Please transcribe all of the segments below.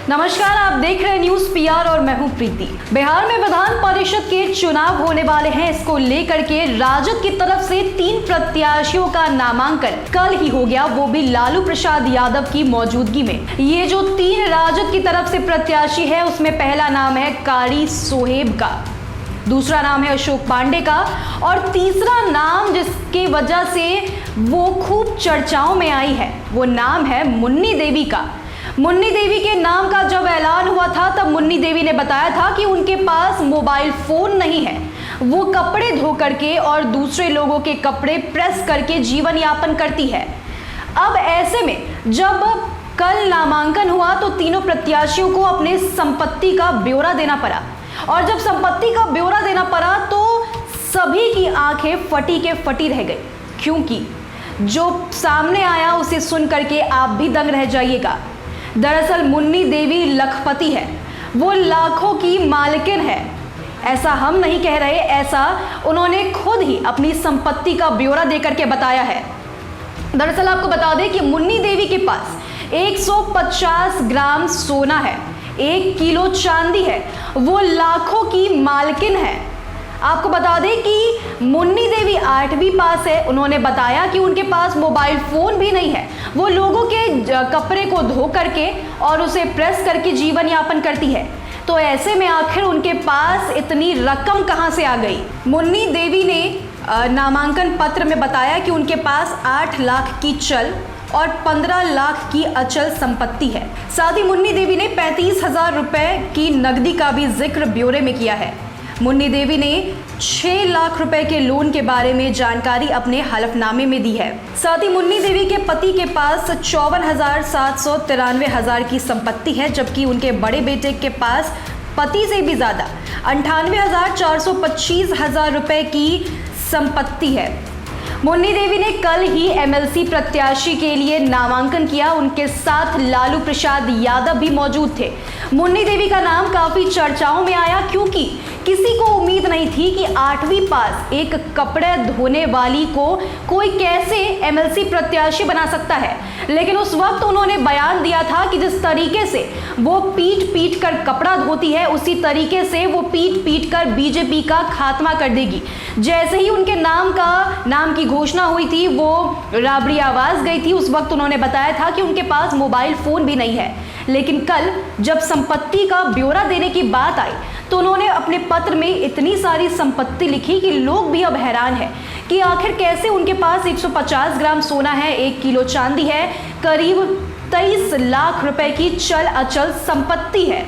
नमस्कार, आप देख रहे हैं न्यूज पीआर और मैं हूं प्रीति। बिहार में विधान परिषद के चुनाव होने वाले हैं। इसको लेकर के राजद की तरफ से 3 प्रत्याशियों का नामांकन कल ही हो गया, वो भी लालू प्रसाद यादव की मौजूदगी में। ये जो 3 राजद की तरफ से प्रत्याशी है, उसमें पहला नाम है कारी सोहेब का, दूसरा नाम है अशोक पांडे का और तीसरा नाम जिसकी वजह से वो खूब चर्चाओं में आई है, वो नाम है मुन्नी देवी का। मुन्नी देवी के नाम का जब ऐलान हुआ था तब मुन्नी देवी ने बताया था कि उनके पास मोबाइल फोन नहीं है, वो कपड़े धो करके और दूसरे लोगों के कपड़े प्रेस करके जीवन यापन करती है। अब ऐसे में जब कल नामांकन हुआ तो तीनों प्रत्याशियों को अपने संपत्ति का ब्यौरा देना पड़ा और जब संपत्ति का ब्यौरा देना पड़ा तो सभी की आंखें फटी के फटी रह गई, क्योंकि जो सामने आया उसे सुन करके आप भी दंग रह जाइएगा। दरअसल मुन्नी देवी लखपति है, वो लाखों की मालकिन है। ऐसा हम नहीं कह रहे, ऐसा उन्होंने खुद ही अपनी संपत्ति का ब्यौरा देकर के बताया है। दरअसल आपको बता दें कि मुन्नी देवी के पास 150 ग्राम सोना है, 1 किलो चांदी है, वो लाखों की मालकिन है। आपको बता दें कि मुन्नी देवी 8वीं पास है। उन्होंने बताया कि उनके पास मोबाइल फोन भी नहीं है, वो लोगों के कपड़े को धो करके और उसे प्रेस करके जीवन यापन करती है। तो ऐसे में आखिर उनके पास इतनी रकम कहां से आ गई? मुन्नी देवी ने नामांकन पत्र में बताया कि उनके पास 8 लाख की चल और 15 लाख की अचल संपत्ति है। साथ ही मुन्नी देवी ने 35,000 रुपए की नकदी का भी जिक्र ब्यौरे में किया है। मुन्नी देवी ने 6 लाख रुपए के लोन के बारे में जानकारी अपने हलफनामे में दी है। साथ ही मुन्नी देवी के पति के पास 54,793 की संपत्ति है, जबकि उनके बड़े बेटे के पास पति से भी ज्यादा 98,425 रुपए की संपत्ति है। मुन्नी देवी ने कल ही एमएलसी प्रत्याशी के लिए नामांकन किया। उनके साथ लालू प्रसाद यादव भी मौजूद थे। मुन्नी देवी का नाम काफी चर्चाओं में आया, क्योंकि किसी को उम्मीद नहीं थी कि 8वीं पास एक कपड़े धोने वाली को कोई कैसे एमएलसी प्रत्याशी बना सकता है। लेकिन उस वक्त उन्होंने बयान दिया था कि जिस तरीके से वो पीट पीट कर कपड़ा धोती है, उसी तरीके से वो पीट पीट कर बीजेपी का खात्मा कर देगी। जैसे ही उनके नाम की घोषणा हुई थी, वो राबड़ी आवाज गई थी। उस वक्त उन्होंने बताया था कि उनके पास मोबाइल फोन भी नहीं है। लेकिन कल जब संपत्ति का ब्यौरा देने की बात आई तो उन्होंने अपने पत्र में इतनी सारी संपत्ति लिखी कि लोग भी अब हैरान हैं कि आखिर कैसे उनके पास 150 ग्राम सोना है, 1 किलो चांदी है, करीब 23 लाख रुपए की चल अचल संपत्ति है।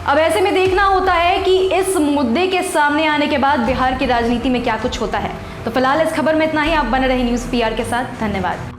अब ऐसे में देखना होता है कि इस मुद्दे के सामने आने के बाद बिहार की राजनीति में क्या कुछ होता है। तो फिलहाल इस खबर में इतना ही। आप बने रहे न्यूज़ पीआर के साथ। धन्यवाद।